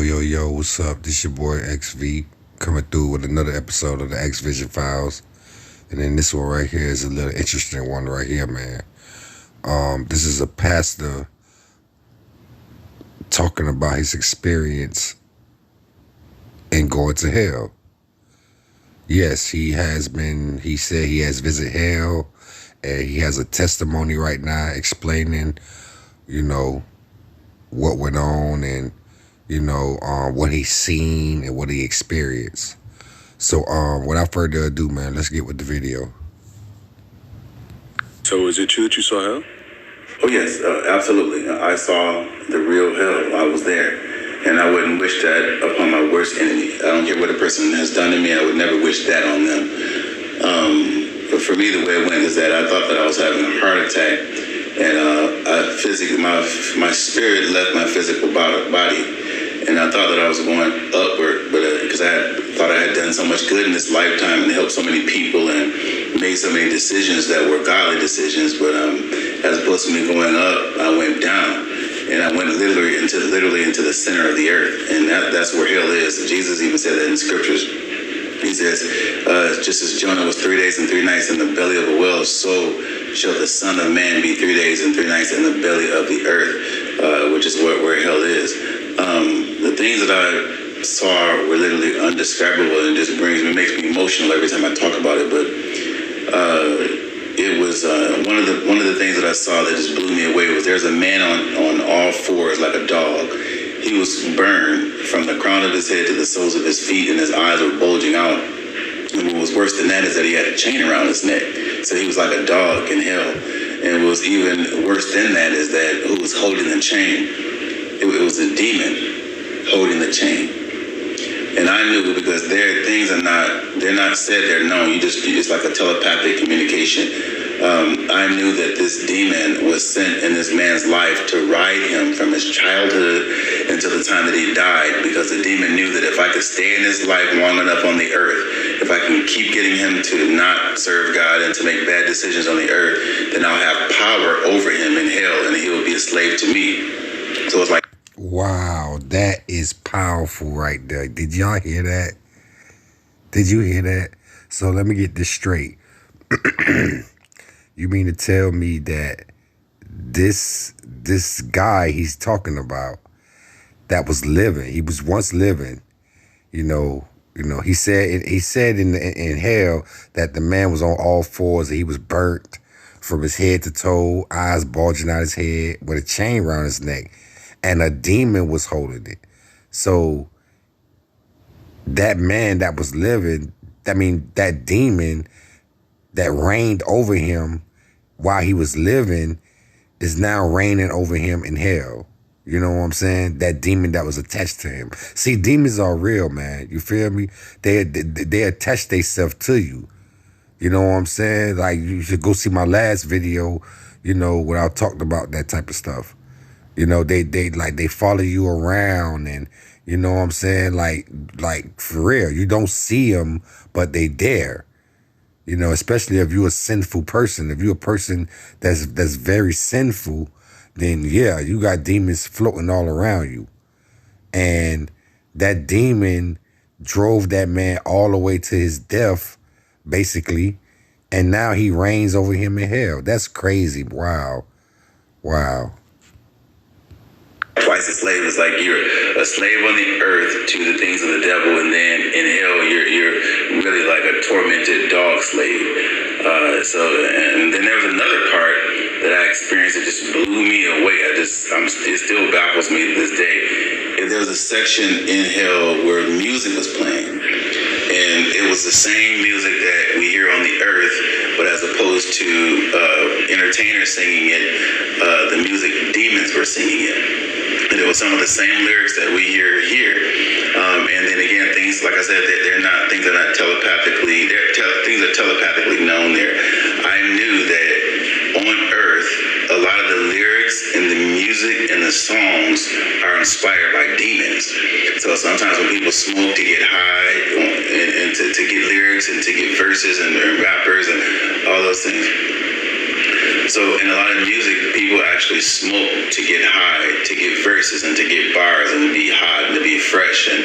Yo, what's up? This your boy XV coming through with another episode of the X Vision Files. And then this one right here is a little interesting one right here, man. This is a pastor talking about his experience in going to hell. Yes, he said he has visited hell, and he has a testimony right now explaining, what went on and, what he's seen and what he experienced. So, without further ado, man, let's get with the video. So is it true that you saw hell? Oh, yes, absolutely. I saw the real hell. I was there. And I wouldn't wish that upon my worst enemy. I don't care what a person has done to me. I would never wish that on them. But for me, the way it went is that I thought that I was having a heart attack. And my spirit left my physical body. And I thought that I was going upward, but because I thought I had done so much good in this lifetime and helped so many people and made so many decisions that were godly decisions. But as opposed to me going up, I went down, and I went literally into the center of the earth, and that's where hell is. Jesus even said that in the scriptures. He says, just as Jonah was 3 days and 3 nights in the belly of a whale, so shall the Son of Man be 3 days and 3 nights in the belly of the earth, which is where hell is. The things that I saw were literally undescribable, and just makes me emotional every time I talk about it. But it was one of the things that I saw that just blew me away was there's a man on all fours like a dog. He was burned from the crown of his head to the soles of his feet, and his eyes were bulging out. And what was worse than that is that he had a chain around his neck. So he was like a dog in hell. And what was even worse than that is that who was holding the chain? It was a demon holding the chain. And I knew because they're not said, they're known. It's like a telepathic communication. I knew that this demon was sent in this man's life to ride him from his childhood until the time that he died, because the demon knew that if I could stay in his life long enough on the earth, if I can keep getting him to not serve God and to make bad decisions on the earth, then I'll have power over him in hell, and he will be a slave to me. So it's like, Wow, that is powerful right there. Did y'all hear that? Did you hear that? So let me get this straight. You mean to tell me that this guy he's talking about that was living, he was once living, he said in hell that the man was on all fours and he was burnt from his head to toe, eyes bulging out his head with a chain around his neck. And a demon was holding it. So that man that was living, that demon that reigned over him while he was living is now reigning over him in hell. You know what I'm saying? That demon that was attached to him. See, demons are real, man. You feel me? They attach themselves to you. You know what I'm saying? Like, you should go see my last video, where I talked about that type of stuff. They follow you around, and you know what I'm saying? Like for real, you don't see them, but they there. Especially if you're a sinful person. If you're a person that's very sinful, then yeah, you got demons floating all around you. And that demon drove that man all the way to his death, basically. And now he reigns over him in hell. That's crazy. Wow. Twice a slave is like you're a slave on the earth to the things of the devil, and then in hell you're really like a tormented dog slave. And then there was another part that I experienced that just blew me away. It still baffles me to this day. There was a section in hell where music was playing, and it was the same music that we hear on the earth, but as opposed to entertainers singing it, the music demons were singing it. And it was some of the same lyrics that we hear here. And then again, things, like I said, they're not, things are not telepathically, things are telepathically known there. I knew that on earth, a lot of the lyrics and the music and the songs are inspired by demons. So sometimes when people smoke to get high and to get lyrics and to get verses and rappers and all those things, So in a lot of music, people actually smoke to get high, to get verses and to get bars and to be hot and to be fresh and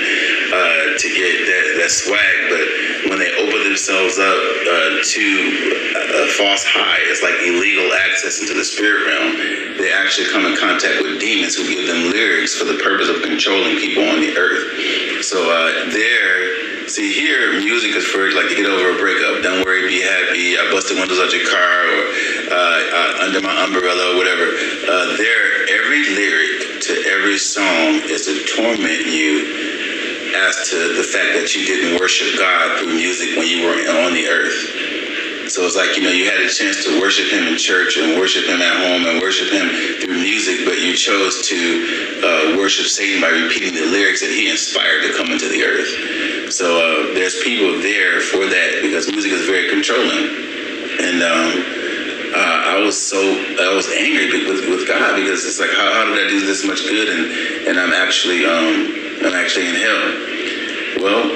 to get that swag. But when they open themselves up to a false high, it's like illegal access into the spirit realm. They actually come in contact with demons who give them lyrics for the purpose of controlling people on the earth. So see here, music is for like to get over a breakup. Don't worry, be happy. I busted windows out your car, or under my umbrella, or whatever. Every lyric to every song is to torment you as to the fact that you didn't worship God through music when you were on the earth. So it's like, you had a chance to worship him in church and worship him at home and worship him through music, but you chose to worship Satan by repeating the lyrics that he inspired to come into the earth. So there's people there for that because music is very controlling. And I was angry with God because it's like, how did I do this much good and I'm actually in hell? Well,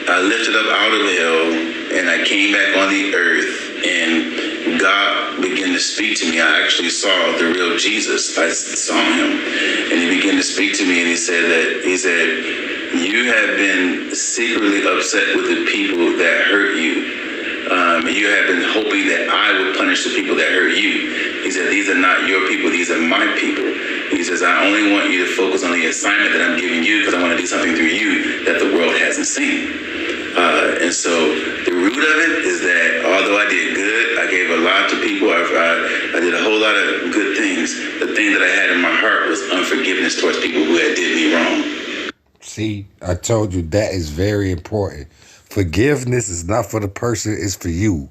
I lifted up out of hell and I came back on the earth and God began to speak to me. I actually saw the real Jesus. I saw him and he began to speak to me and he said, you have been secretly upset with the people that hurt you. You have been hoping that I would punish the people that hurt you. He said, these are not your people, these are my people. He says, I only want you to focus on the assignment that I'm giving you because I want to do something through you that the world hasn't seen. And so the root of it is that although I did good, I gave a lot to people, I did a whole lot of good things. The thing that I had in my heart was unforgiveness towards people who had did me wrong. See, I told you that is very important. Forgiveness is not for the person, it's for you.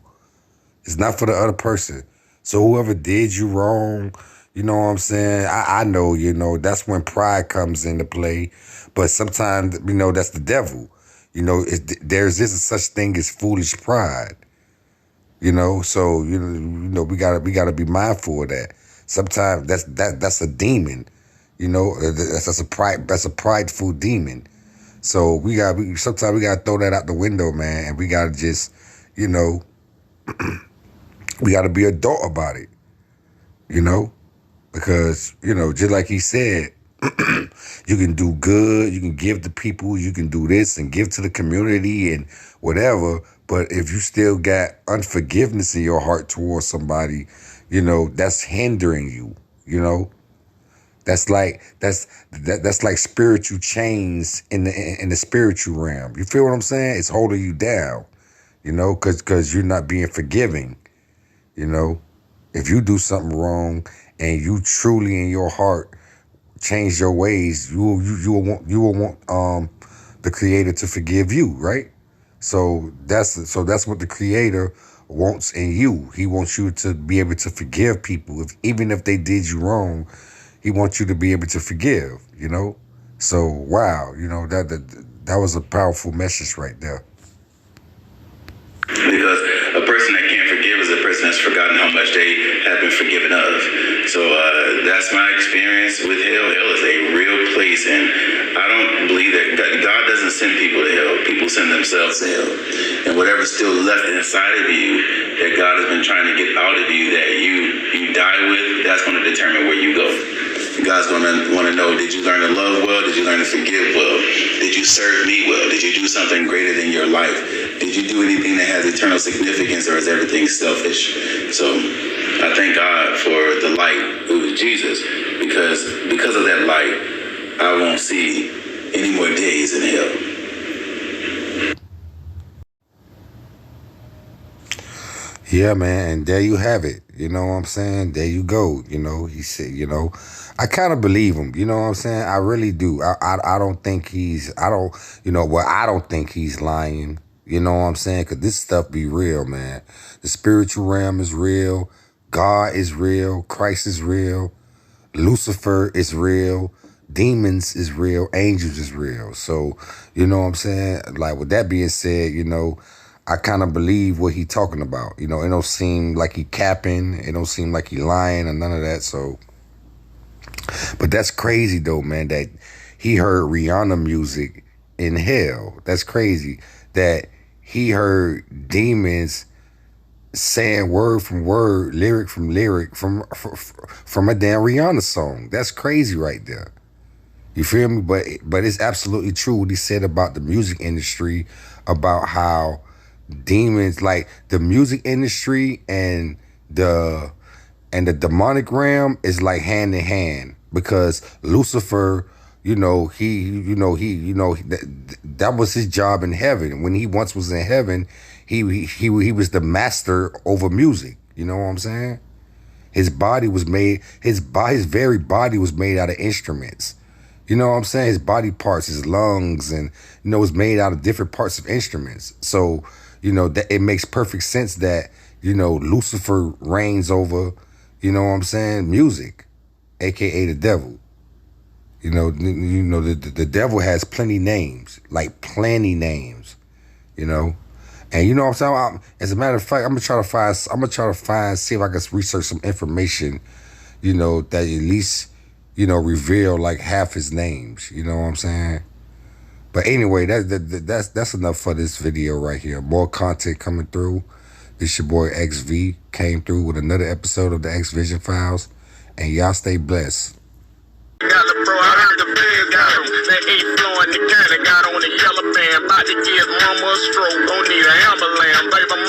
It's not for the other person. So whoever did you wrong, you know what I'm saying? I know, that's when pride comes into play. But sometimes, that's the devil. There's this such thing as foolish pride. So we gotta be mindful of that. Sometimes that's a demon. That's a prideful demon. So sometimes we gotta throw that out the window, man, and we gotta just, we gotta be adult about it, because just like he said, you can do good, you can give to people, you can do this and give to the community and whatever. But if you still got unforgiveness in your heart towards somebody, that's hindering you. That's like spiritual chains in the spiritual realm. You feel what I'm saying? It's holding you down, because you're not being forgiving. If you do something wrong and you truly in your heart change your ways, you will want the Creator to forgive you, right? So that's what the Creator wants in you. He wants you to be able to forgive people, even if they did you wrong. He wants you to be able to forgive, So wow, that was a powerful message right there. Because a person that can't forgive is a person that's forgotten how much they have been forgiven of. So that's my experience with hell. Hell is a real place, and I don't believe that God doesn't send people to hell. People send themselves to hell. And whatever's still left inside of you that God has been trying to get out of you that you die with, that's going to determine where you go. God's going to want to know, did you learn to love well? Did you learn to forgive well? Did you serve me well? Did you do something greater than your life? Did you do anything that has eternal significance, or is everything selfish? So I thank God for the light, who is Jesus, because of that light, I won't see any more days in hell. Yeah, man, and there you have it. You know what I'm saying? There you go. He said, I kind of believe him. You know what I'm saying? I really do. I don't think I don't think he's lying. You know what I'm saying? Because this stuff be real, man. The spiritual realm is real. God is real. Christ is real. Lucifer is real. Demons is real. Angels is real. So, you know what I'm saying? Like, with that being said, I kind of believe what he talking about. It don't seem like he capping. It don't seem like he lying or none of that. So, but that's crazy though, man, that he heard Rihanna music in hell. That's crazy that he heard demons saying word from word, lyric from lyric from a damn Rihanna song. That's crazy right there. You feel me? But it's absolutely true what he said about the music industry, about how demons, like the music industry and the demonic realm is like hand in hand, because Lucifer, that was his job in heaven. When he once was in heaven, he was the master over music. You know what I'm saying? His body was made, his very body was made out of instruments. You know what I'm saying? His body parts, his lungs, and was made out of different parts of instruments. So, that it makes perfect sense that, Lucifer reigns over, what I'm saying, music, aka the devil. The devil has plenty names, like plenty names, And you know what I'm saying? As a matter of fact, I'm gonna try to find, see if I can research some information, that at least, reveal like half his names. You know what I'm saying? But anyway, that's enough for this video right here. More content coming through. This your boy XV came through with another episode of the X Vision Files, and y'all stay blessed. Got the bro, I heard the big got him. That ain't flowing the gun, got on the yellow band. About to give mama a stroke, don't need an ambulance, baby mama.